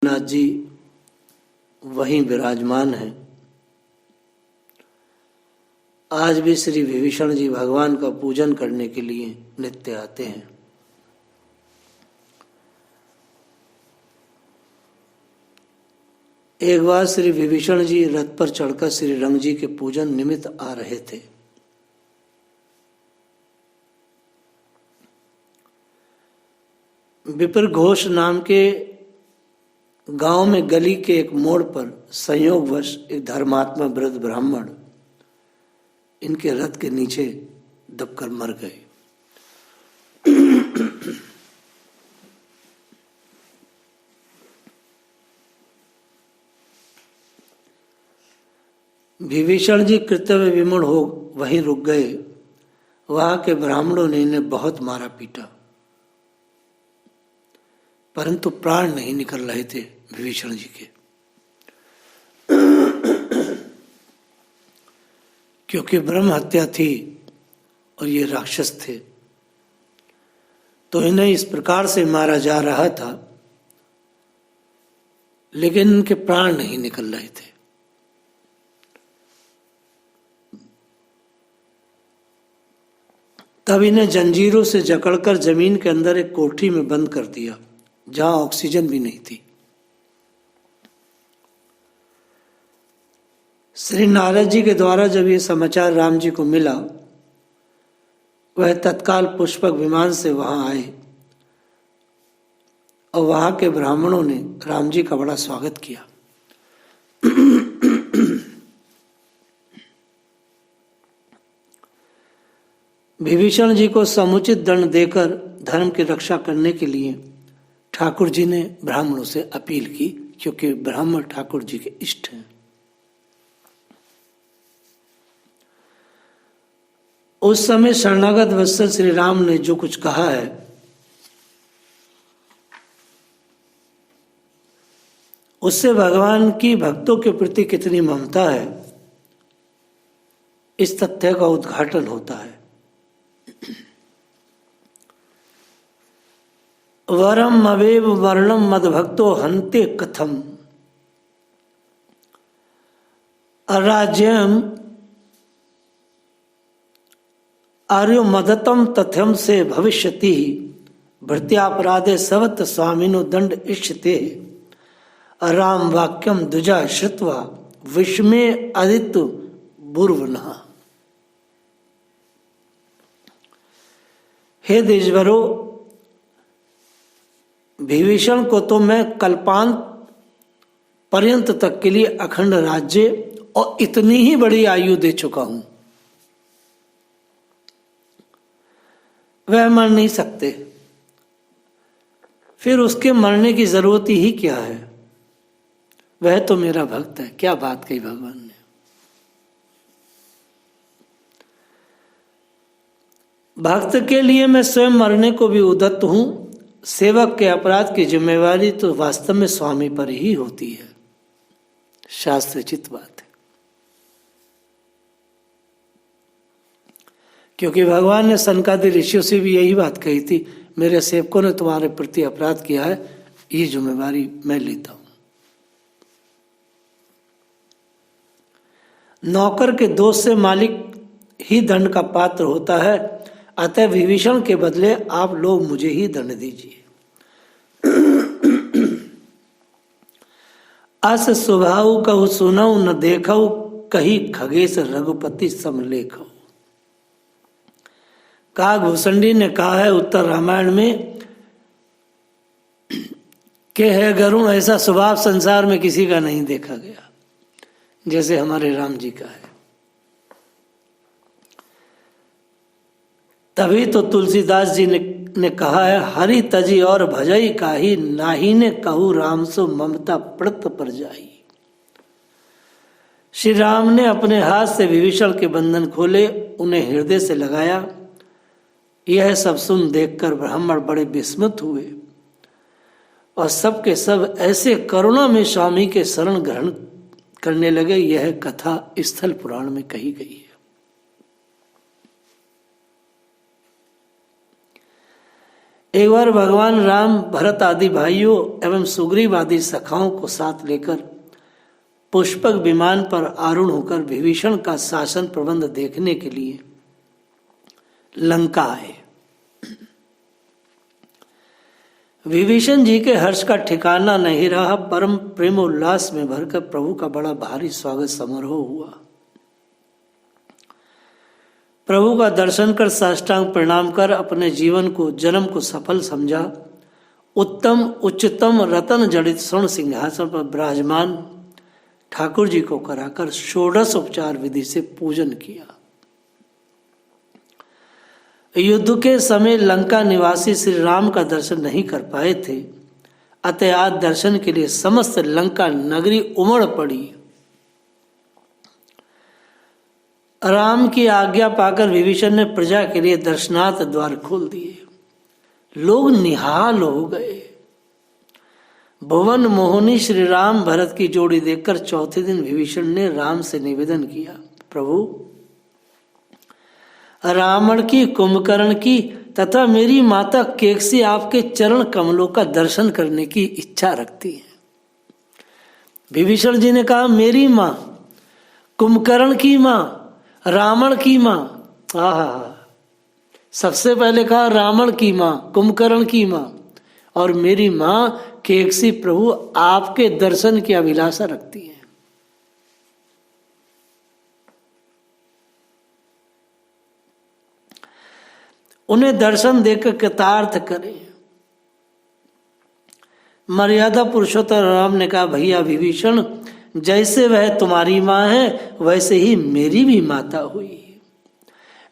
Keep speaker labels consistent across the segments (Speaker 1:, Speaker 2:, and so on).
Speaker 1: नाथ जी वहीं विराजमान हैं। आज भी श्री विभीषण जी भगवान का पूजन करने के लिए नित्य आते हैं। एक बार श्री विभीषण जी रथ पर चढ़कर श्री रंग जी के पूजन निमित्त आ रहे थे। विप्र घोष नाम के गांव में गली के एक मोड़ पर संयोगवश एक धर्मात्मा वृद्ध ब्राह्मण इनके रथ के नीचे दबकर मर गए। विभीषण जी कर्तव्य विमूढ़ हो वहीं रुक गए। वहां के ब्राह्मणों ने इन्हें बहुत मारा पीटा, परंतु प्राण नहीं निकल रहे थे विभीषण जी के, क्योंकि ब्रह्म हत्या थी और ये राक्षस थे, तो इन्हें इस प्रकार से मारा जा रहा था, लेकिन इनके प्राण नहीं निकल रहे थे। तब इन्हें जंजीरों से जकड़कर जमीन के अंदर एक कोठरी में बंद कर दिया, जहां ऑक्सीजन भी नहीं थी। श्री नारद जी के द्वारा जब ये समाचार राम जी को मिला, वह तत्काल पुष्पक विमान से वहां आए और वहां के ब्राह्मणों ने राम जी का बड़ा स्वागत किया। विभीषण जी को समुचित दंड देकर धर्म की रक्षा करने के लिए ठाकुर जी ने ब्राह्मणों से अपील की, क्योंकि ब्राह्मण ठाकुर जी के इष्ट हैं। उस समय शरणागत वत्सल श्री राम ने जो कुछ कहा है, उससे भगवान की भक्तों के प्रति कितनी ममता है, इस तथ्य का उद्घाटन होता है। वरम अवेव वर्णम मदभक्तो हन्ते कथम अराज्यम आर्यो मदतम तथ्यम से भविष्यति भृत्यापराधे सवत स्वामिनो दंड इष्यते राम वाक्यम दुजा श्रुत्वा विस्मे अदित बुर्वनः। हे देशवरो, विभीषण को तो मैं कल्पांत पर्यंत तक के लिए अखंड राज्य और इतनी ही बड़ी आयु दे चुका हूं, वह मर नहीं सकते, फिर उसके मरने की जरूरत ही क्या है? वह तो मेरा भक्त है। क्या बात कही भगवान ने। भक्त के लिए मैं स्वयं मरने को भी उद्यत हूं। सेवक के अपराध की जिम्मेवारी तो वास्तव में स्वामी पर ही होती है, शास्त्रचित बात है। क्योंकि भगवान ने सनकादि ऋषियों से भी यही बात कही थी, मेरे सेवकों ने तुम्हारे प्रति अपराध किया है, ये जिम्मेवारी मैं लेता हूं। नौकर के दोष से मालिक ही दंड का पात्र होता है, अतः विभीषण के बदले आप लोग मुझे ही दंड दीजिए। अस स्वभाव कहु सुनऊ न देखऊ, कही खगेश रघुपति समलेखऊ। काग भूषणी ने कहा है उत्तर रामायण में कि है गरुण ऐसा स्वभाव संसार में किसी का नहीं देखा गया जैसे हमारे राम जी का है। तभी तो तुलसीदास जी ने कहा है, हरि तजी और भजई काही, नाही ने कहू राम सो ममता प्रत पर जाई। श्री राम ने अपने हाथ से विभीषण के बंधन खोले, उन्हें हृदय से लगाया। यह सब सुन देखकर ब्राह्मण बड़े विस्मित हुए और सबके सब ऐसे करुणा में स्वामी के शरण ग्रहण करने लगे। यह कथा स्थल पुराण में कही गई है। एक बार भगवान राम भरत आदि भाइयों एवं सुग्रीव आदि सखाओं को साथ लेकर पुष्पक विमान पर आरूढ़ होकर विभीषण का शासन प्रबंध देखने के लिए लंका आए। विभीषण जी के हर्ष का ठिकाना नहीं रहा। परम प्रेम उल्लास में भरकर प्रभु का बड़ा भारी स्वागत समारोह हुआ। प्रभु का दर्शन कर साष्टांग प्रणाम कर अपने जीवन को जन्म को सफल समझा। उत्तम उच्चतम रतन जड़ित स्वर्ण सिंहासन पर विराजमान ठाकुर जी को कराकर षोडश उपचार विधि से पूजन किया। युद्ध के समय लंका निवासी श्री राम का दर्शन नहीं कर पाए थे, अतः आज दर्शन के लिए समस्त लंका नगरी उमड़ पड़ी। राम की आज्ञा पाकर विभीषण ने प्रजा के लिए दर्शनार्थ द्वार खोल दिए। लोग निहाल हो गए। भुवन मोहिनी श्री राम भरत की जोड़ी देखकर चौथे दिन विभीषण ने राम से निवेदन किया, प्रभु रावण की, कुंभकर्ण की तथा मेरी माता केकसी आपके चरण कमलों का दर्शन करने की इच्छा रखती है। विभीषण जी ने कहा, मेरी माँ, कुंभकर्ण की माँ, रावण की माँ। सबसे पहले कहा रावण की माँ, कुंभकर्ण की माँ और मेरी माँ केकसी प्रभु आपके दर्शन की अभिलाषा रखती है। उन्हें दर्शन देकर कृतार्थ करें। मर्यादा पुरुषोत्तम राम ने कहा, भैया विभीषण, जैसे वह तुम्हारी माँ है वैसे ही मेरी भी माता हुई।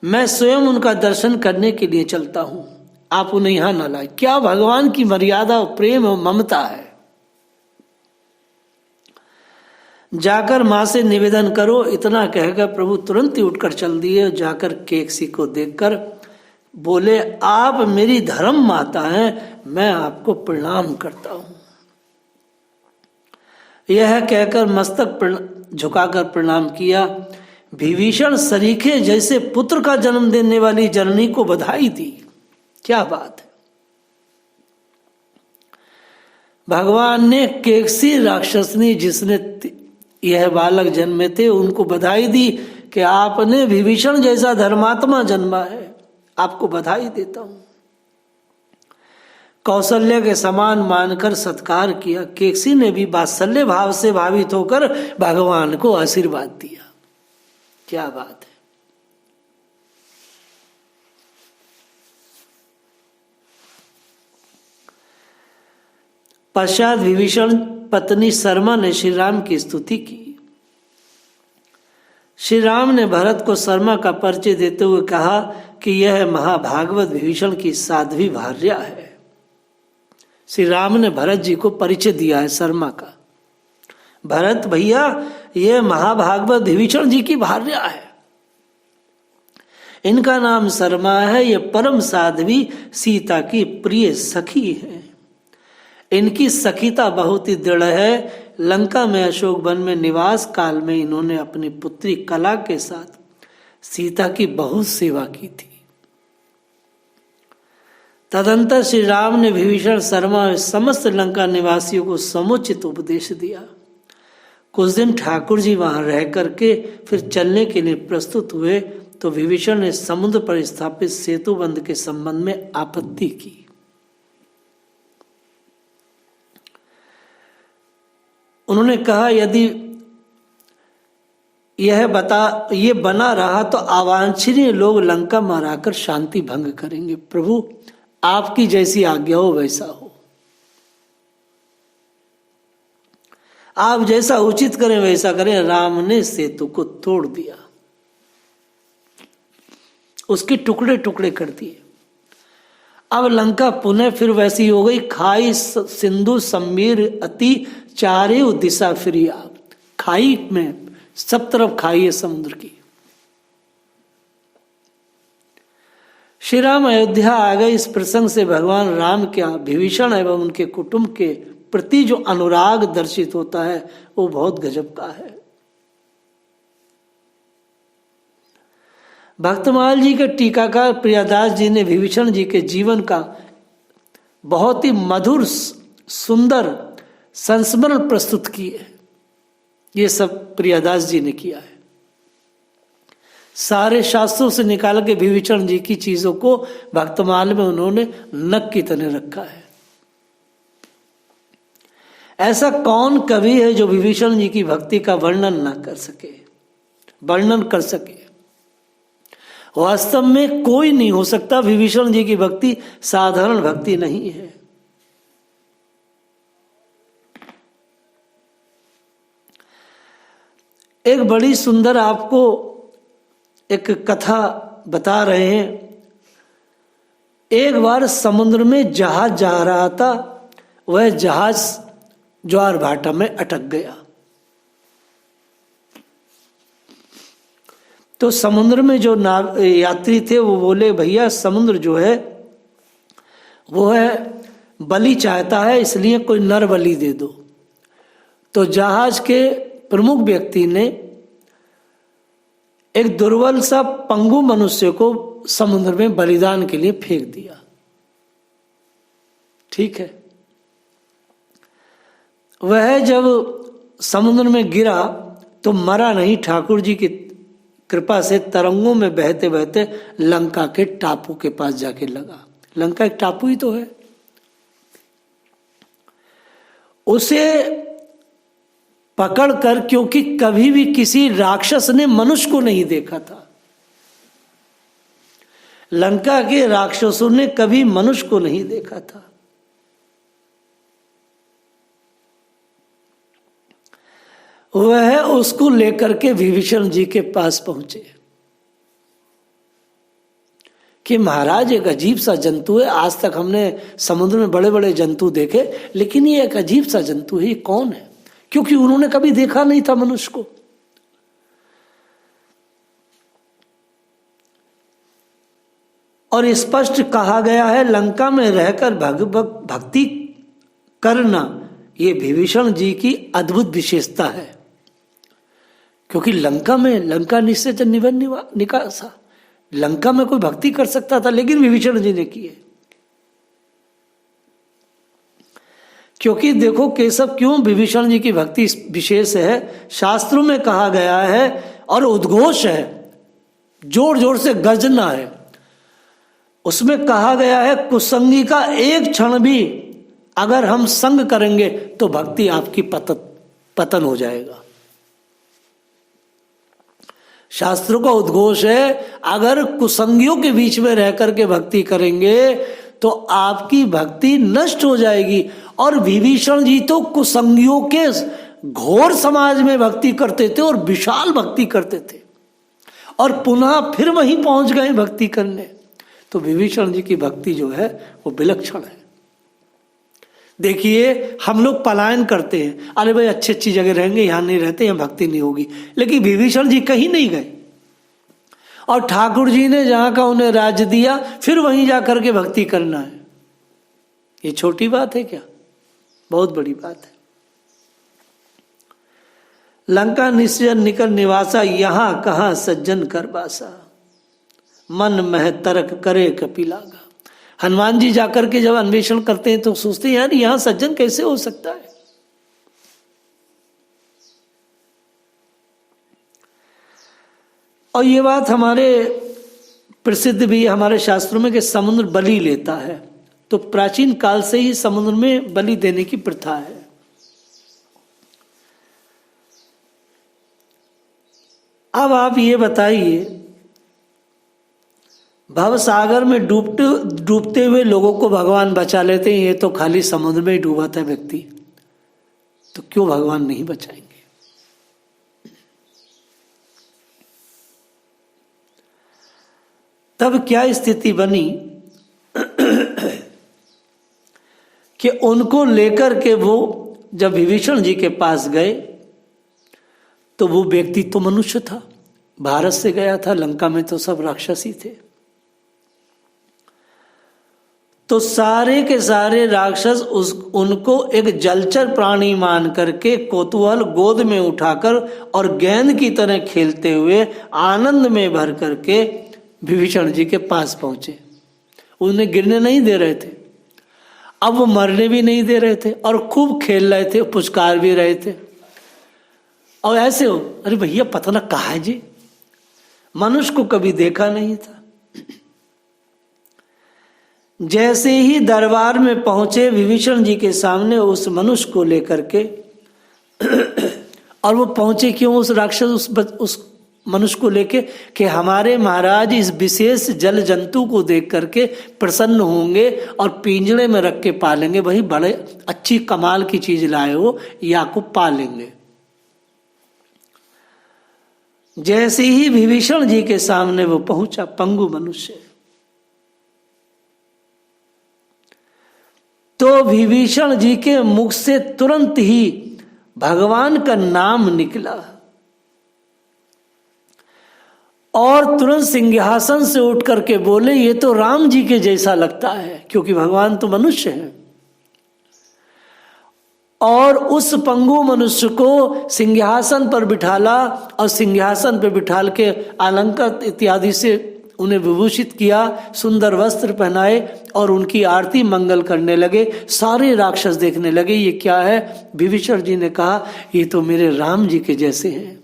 Speaker 1: मैं स्वयं उनका दर्शन करने के लिए चलता हूं, आप उन्हें यहां न लाए। क्या भगवान की मर्यादा और प्रेम और ममता है। जाकर मां से निवेदन करो। इतना कहकर प्रभु तुरंत ही उठकर चल दिए। जाकर केकसी को देखकर बोले, आप मेरी धर्म माता हैं, मैं आपको प्रणाम करता हूं। यह कहकर मस्तक झुकाकर प्रणाम किया। विभीषण सरीखे जैसे पुत्र का जन्म देने वाली जननी को बधाई दी। क्या बात है। भगवान ने केकसी राक्षसनी जिसने यह बालक जन्मे थे उनको बधाई दी कि आपने विभीषण जैसा धर्मात्मा जन्मा है, आपको बधाई देता हूं। कौशल्य के समान मानकर सत्कार किया। केकसी ने भी वात्सल्य भाव से भावित होकर भगवान को आशीर्वाद दिया। क्या बात है। पश्चात विभीषण पत्नी शर्मा ने श्री राम की स्तुति की। श्री राम ने भरत को शर्मा का परिचय देते हुए कहा कि यह महाभागवत विभीषण की साध्वी भार्या है। श्री राम ने भरत जी को परिचय दिया है शर्मा का। भरत भैया, यह महाभागवत विभीषण जी की भार्या है, इनका नाम शर्मा है। यह परम साध्वी सीता की प्रिय सखी है। इनकी सखीता बहुत ही दृढ़ है। लंका में अशोक वन में निवास काल में इन्होंने अपनी पुत्री कला के साथ सीता की बहुत सेवा की थी। तदंतर श्री राम ने विभीषण, शर्मा और समस्त लंका निवासियों को समुचित उपदेश दिया। कुछ दिन ठाकुर जी वहां रह करके फिर चलने के लिए प्रस्तुत हुए तो विभीषण ने समुद्र पर स्थापित सेतु बंध के संबंध में आपत्ति की। उन्होंने कहा, यदि ये बना रहा तो अवांछनीय लोग लंका माराकर शांति भंग करेंगे। प्रभु, आपकी जैसी आज्ञा हो वैसा हो, आप जैसा उचित करें वैसा करें। राम ने सेतु को तोड़ दिया, उसके टुकड़े टुकड़े कर दिए। अब लंका पुनः फिर वैसी हो गई। खाई सिंधु समीर अति चारे दिशा फिरी। आप खाई में सब तरफ खाई है समुद्र की। श्री राम अयोध्या आ गए। इस प्रसंग से भगवान राम का विभीषण एवं उनके कुटुंब के प्रति जो अनुराग दर्शित होता है वो बहुत गजब का है। भक्तमाल जी के टीकाकार प्रियादास जी ने विभीषण जी के जीवन का बहुत ही मधुर सुंदर संस्मरण प्रस्तुत किए। ये सब प्रियदास जी ने किया है। सारे शास्त्रों से निकाल के विभीषण जी की चीजों को भक्तमाल में उन्होंने नक की तरह रखा है। ऐसा कौन कवि है जो विभीषण जी की भक्ति का वर्णन ना कर सके, वर्णन कर सके? वास्तव में कोई नहीं हो सकता। विभीषण जी की भक्ति साधारण भक्ति नहीं है। एक बड़ी सुंदर आपको एक कथा बता रहे हैं। एक बार समुद्र में जहाज जा रहा था, वह जहाज ज्वार भाटा में अटक गया। तो समुद्र में जो यात्री थे वो बोले, भैया समुद्र जो है वो है बलि चाहता है, इसलिए कोई नर बलि दे दो। तो जहाज के प्रमुख व्यक्ति ने एक दुर्बल सा पंगु मनुष्य को समुद्र में बलिदान के लिए फेंक दिया। ठीक है, वह जब समुद्र में गिरा तो मरा नहीं, ठाकुर जी की कृपा से तरंगों में बहते बहते लंका के टापू के पास जाके लगा। लंका एक टापू ही तो है। उसे पकड़कर, क्योंकि कभी भी किसी राक्षस ने मनुष्य को नहीं देखा था, लंका के राक्षसों ने कभी मनुष्य को नहीं देखा था, वह उसको लेकर के विभीषण जी के पास पहुंचे कि महाराज एक अजीब सा जंतु है, आज तक हमने समुद्र में बड़े बड़े जंतु देखे, लेकिन ये एक अजीब सा जंतु है, ये कौन है? क्योंकि उन्होंने कभी देखा नहीं था मनुष्य को। और स्पष्ट कहा गया है, लंका में रहकर भक्ति करना ये विभीषण जी की अद्भुत विशेषता है। क्योंकि लंका निश्चय निकासा, लंका में कोई भक्ति कर सकता था, लेकिन विभीषण जी ने की है। क्योंकि देखो केशव, क्यों विभीषण जी की भक्ति विशेष है। शास्त्रों में कहा गया है, और उद्घोष है, जोर जोर से गर्जना है, उसमें कहा गया है कुसंगी का एक क्षण भी अगर हम संग करेंगे तो भक्ति आपकी पतन हो जाएगा। शास्त्रों का उद्घोष है, अगर कुसंगियों के बीच में रह करके भक्ति करेंगे तो आपकी भक्ति नष्ट हो जाएगी। और विभीषण जी तो कुसंगियों के घोर समाज में भक्ति करते थे और विशाल भक्ति करते थे, और पुनः फिर वहीं पहुंच गए भक्ति करने। तो विभीषण जी की भक्ति जो है वो विलक्षण है। देखिए हम लोग पलायन करते हैं, अरे भाई अच्छी अच्छी जगह रहेंगे, यहाँ नहीं रहते, यहाँ भक्ति नहीं होगी, लेकिन विभीषण जी कहीं नहीं गए, और ठाकुर जी ने जहाँ का उन्हें राज्य दिया फिर वहीं जा करके भक्ति करना है। ये छोटी बात है क्या? बहुत बड़ी बात है। लंका निश्चय निकर निवासा, यहाँ कहाँ सज्जन कर बासा, मन मह तरक करे कपिलागा। हनुमान जी जाकर के जब अन्वेषण करते हैं तो सोचते हैं यार यहां सज्जन कैसे हो सकता है। और ये बात हमारे प्रसिद्ध भी हमारे शास्त्रों में कि समुद्र बलि लेता है, तो प्राचीन काल से ही समुद्र में बलि देने की प्रथा है। अब आप ये बताइए, भव सागर में डूबते हुए लोगों को भगवान बचा लेते हैं, ये तो खाली समुद्र में ही डूबा था व्यक्ति, तो क्यों भगवान नहीं बचाएंगे? तब क्या स्थिति बनी कि उनको लेकर के वो जब विभीषण जी के पास गए तो वो व्यक्ति तो मनुष्य था, भारत से गया था, लंका में तो सब राक्षस ही थे। तो सारे के सारे राक्षस उनको एक जलचर प्राणी मान करके कोतूहल गोद में उठाकर और गेंद की तरह खेलते हुए आनंद में भर करके विभीषण जी के पास पहुंचे। उन्हें गिरने नहीं दे रहे थे। अब वो मरने भी नहीं दे रहे थे और खूब खेल रहे थे, पुचकार भी रहे थे। और ऐसे हो, अरे भैया पता ना कहाँ है जी, मनुष्य को कभी देखा नहीं था। जैसे ही दरबार में पहुंचे विभीषण जी के सामने उस मनुष्य को लेकर के, और वो पहुंचे क्यों उस राक्षस उस मनुष्य को लेके कि हमारे महाराज इस विशेष जल जंतु को देख करके प्रसन्न होंगे और पिंजड़े में रख के पालेंगे, वही बड़े अच्छी कमाल की चीज लाए हो, या को पालेंगे। जैसे ही विभीषण जी के सामने वो पहुंचा, पंगु मनुष्य, तो विभीषण जी के मुख से तुरंत ही भगवान का नाम निकला और तुरंत सिंहासन से उठ करके बोले, ये तो राम जी के जैसा लगता है, क्योंकि भगवान तो मनुष्य है। और उस पंगु मनुष्य को सिंहासन पर बिठाला और सिंहासन पर बिठाल के अलंकार इत्यादि से उन्हें विभूषित किया, सुंदर वस्त्र पहनाए और उनकी आरती मंगल करने लगे। सारे राक्षस देखने लगे ये क्या है। विभीषण जी ने कहा, ये तो मेरे राम जी के जैसे हैं,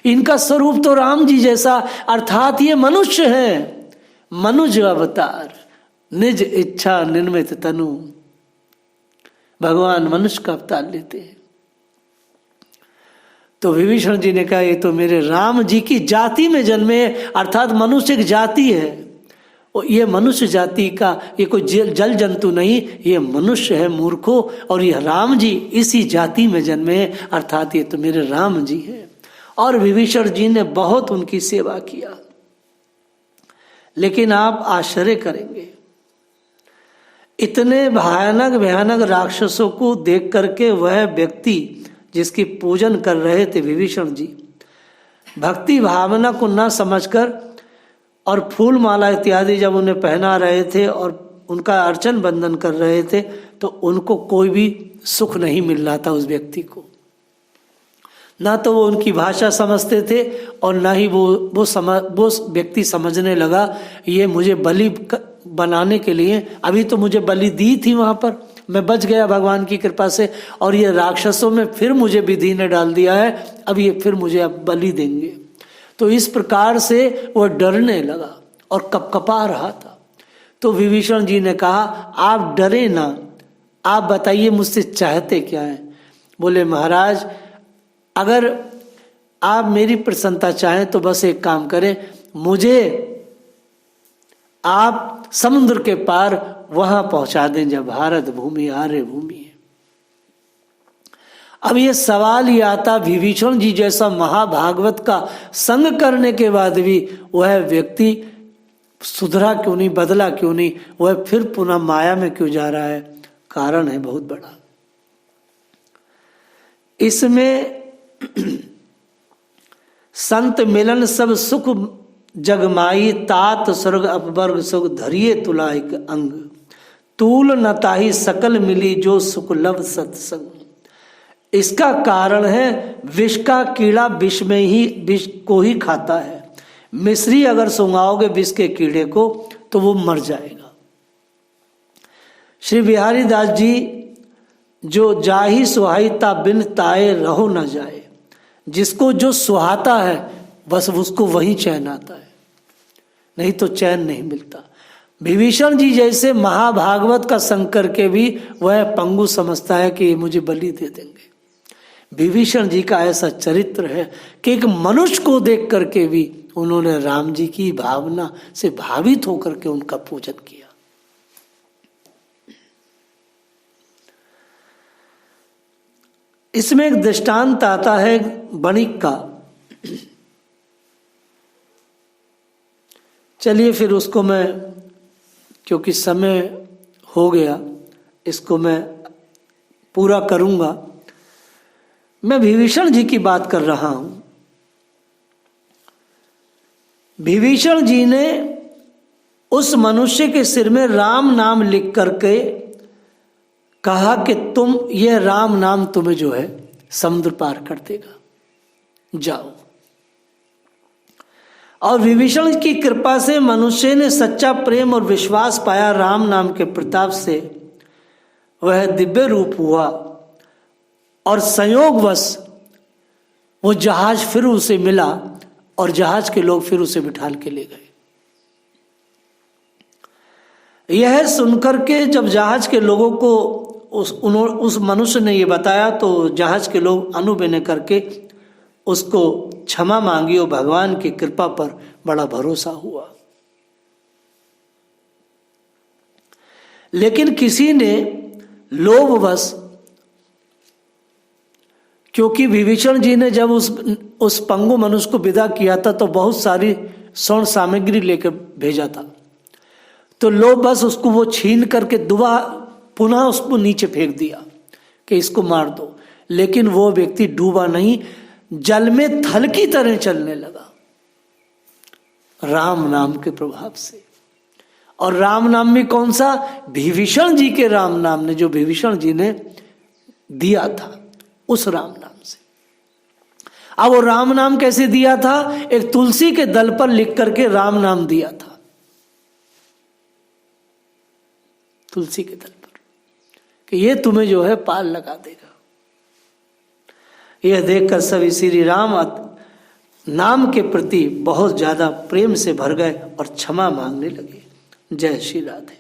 Speaker 1: इनका स्वरूप तो राम जी जैसा, अर्थात ये मनुष्य है, मनुज अवतार, निज इच्छा निर्मित तनु। भगवान मनुष्य का अवतार लेते हैं। तो विभीषण जी ने कहा, ये तो मेरे राम जी की जाति में जन्मे, अर्थात मनुष्य एक जाति है, और ये मनुष्य जाति का ये कोई जल जंतु नहीं, ये मनुष्य है मूर्खों, और ये राम जी इसी जाति में जन्मे, अर्थात ये तो मेरे राम जी है। और विभीषण जी ने बहुत उनकी सेवा किया। लेकिन आप आश्चर्य करेंगे, इतने भयानक भयानक राक्षसों को देख करके वह व्यक्ति जिसकी पूजन कर रहे थे विभीषण जी, भक्ति भावना को न समझकर और फूल माला इत्यादि जब उन्हें पहना रहे थे और उनका अर्चन बंदन कर रहे थे, तो उनको कोई भी सुख नहीं मिल रहा था। उस व्यक्ति को ना तो वो उनकी भाषा समझते थे और ना ही वो व्यक्ति समझने लगा ये मुझे बलि बनाने के लिए, अभी तो मुझे बलि दी थी वहां पर, मैं बच गया भगवान की कृपा से, और ये राक्षसों में फिर मुझे विधि ने डाल दिया है, अब ये फिर मुझे अब बलि देंगे। तो इस प्रकार से वह डरने लगा और कपकपा रहा था। तो विभीषण जी ने कहा, आप डरे ना, आप बताइए मुझसे चाहते क्या है। बोले, महाराज अगर आप मेरी प्रसन्नता चाहें तो बस एक काम करें, मुझे आप समुद्र के पार वहां पहुंचा दें जब भारत भूमि आर्य भूमि है। अब ये सवाल ही आता, विभीषण जी जैसा महाभागवत का संग करने के बाद भी वह व्यक्ति सुधरा क्यों नहीं, बदला क्यों नहीं, वह फिर पुनः माया में क्यों जा रहा है। कारण है बहुत बड़ा। इसमें संत मिलन सब सुख जगमाई, तात स्वर्ग अपवर्ग सुख धरिए तुला एक अंग, तूल न ताही सकल मिली जो सुख लव सत्संग। इसका कारण है विष का कीड़ा विष में ही विष को ही खाता है। मिश्री अगर सुंघाओगे विष के कीड़े को तो वो मर जाएगा। श्री बिहारी दास जी जो जाही सुहाईता बिन ताए रहो न जाए, जिसको जो सुहाता है बस उसको वही चैन आता है, नहीं तो चैन नहीं मिलता। विभीषण जी जैसे महाभागवत का संग करके भी वह पंगु समझता है कि मुझे बलि दे देंगे। विभीषण जी का ऐसा चरित्र है कि एक मनुष्य को देख करके भी उन्होंने राम जी की भावना से भावित होकर के उनका पूजन किया। इसमें एक दृष्टांत आता है बणिक का। चलिए फिर उसको मैं, क्योंकि समय हो गया, इसको मैं पूरा करूंगा। मैं विभीषण जी की बात कर रहा हूं। विभीषण जी ने उस मनुष्य के सिर में राम नाम लिख करके कहा कि तुम, यह राम नाम तुम्हें जो है समुद्र पार कर देगा, जाओ। और विभीषण की कृपा से मनुष्य ने सच्चा प्रेम और विश्वास पाया राम नाम के प्रताप से, वह दिव्य रूप हुआ और संयोगवश वो जहाज फिर उसे मिला और जहाज के लोग फिर उसे बिठाल के ले गए। यह सुनकर के जब जहाज के लोगों को उस मनुष्य ने ये बताया तो जहाज के लोग अनुविनय करके उसको क्षमा मांगी और भगवान की कृपा पर बड़ा भरोसा हुआ। लेकिन किसी ने लोभवश, क्योंकि विभीषण जी ने जब उस पंगु मनुष्य को विदा किया था तो बहुत सारी स्वर्ण सामग्री लेकर भेजा था, तो लोभवश उसको वो छीन करके पुनः उसको नीचे फेंक दिया कि इसको मार दो। लेकिन वो व्यक्ति डूबा नहीं, जल में थल की तरह चलने लगा राम नाम के प्रभाव से। और राम नाम में कौन सा? विभीषण जी के राम नाम ने, जो विभीषण जी ने दिया था उस राम नाम से। अब वो राम नाम कैसे दिया था? एक तुलसी के दल पर लिख करके राम नाम दिया था, तुलसी के दल पर, कि ये तुम्हें जो है पार लगा देगा। यह देखकर सभी श्री राम नाम के प्रति बहुत ज्यादा प्रेम से भर गए और क्षमा मांगने लगे। जय श्री राधे।